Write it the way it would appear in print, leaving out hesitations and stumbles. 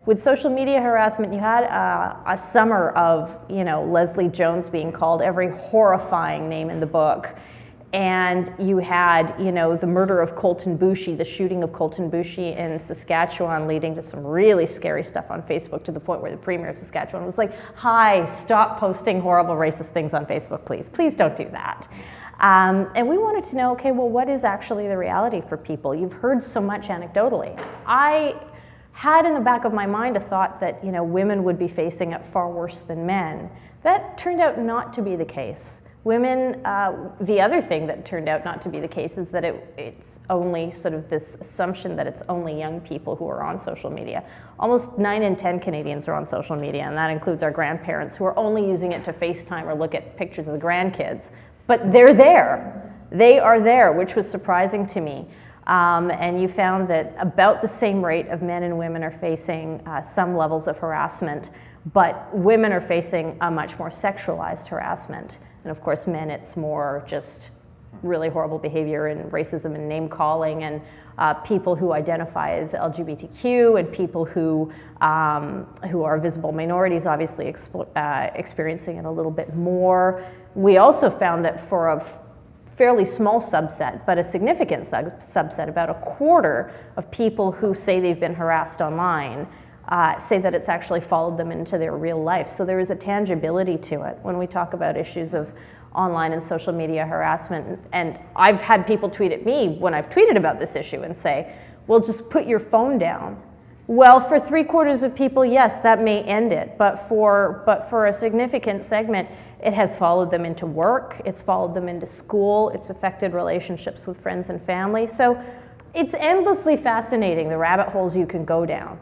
With social media harassment, you had a summer of, Leslie Jones being called every horrifying name in the book. And you had, the murder of Colton Boushie, the shooting of Colton Boushie in Saskatchewan, leading to some really scary stuff on Facebook, to the point where the Premier of Saskatchewan was like, "Hi, stop posting horrible racist things on Facebook, please. Please don't do that." And we wanted to know, okay, well, what is actually the reality for people? You've heard so much anecdotally. I had in the back of my mind a thought that, women would be facing it far worse than men. That turned out not to be the case. Women, the other thing that turned out not to be the case is that it's only sort of this assumption that it's only young people who are on social media. Almost 9 in 10 Canadians are on social media, and that includes our grandparents, who are only using it to FaceTime or look at pictures of the grandkids. But they're there. They are there, which was surprising to me. And you found that about the same rate of men and women are facing some levels of harassment, but women are facing a much more sexualized harassment. And of course, men, it's more just really horrible behavior and racism and name calling, and people who identify as LGBTQ, and people who are visible minorities, obviously experiencing it a little bit more. We also found that for a fairly small subset, but a significant subset, about a quarter of people who say they've been harassed online say that it's actually followed them into their real life. So there is a tangibility to it when we talk about issues of online and social media harassment. And I've had people tweet at me when I've tweeted about this issue and say, well, just put your phone down. Well, for 3/4 of people, yes, that may end it. But for a significant segment, it has followed them into work, it's followed them into school, it's affected relationships with friends and family. So it's endlessly fascinating, the rabbit holes you can go down.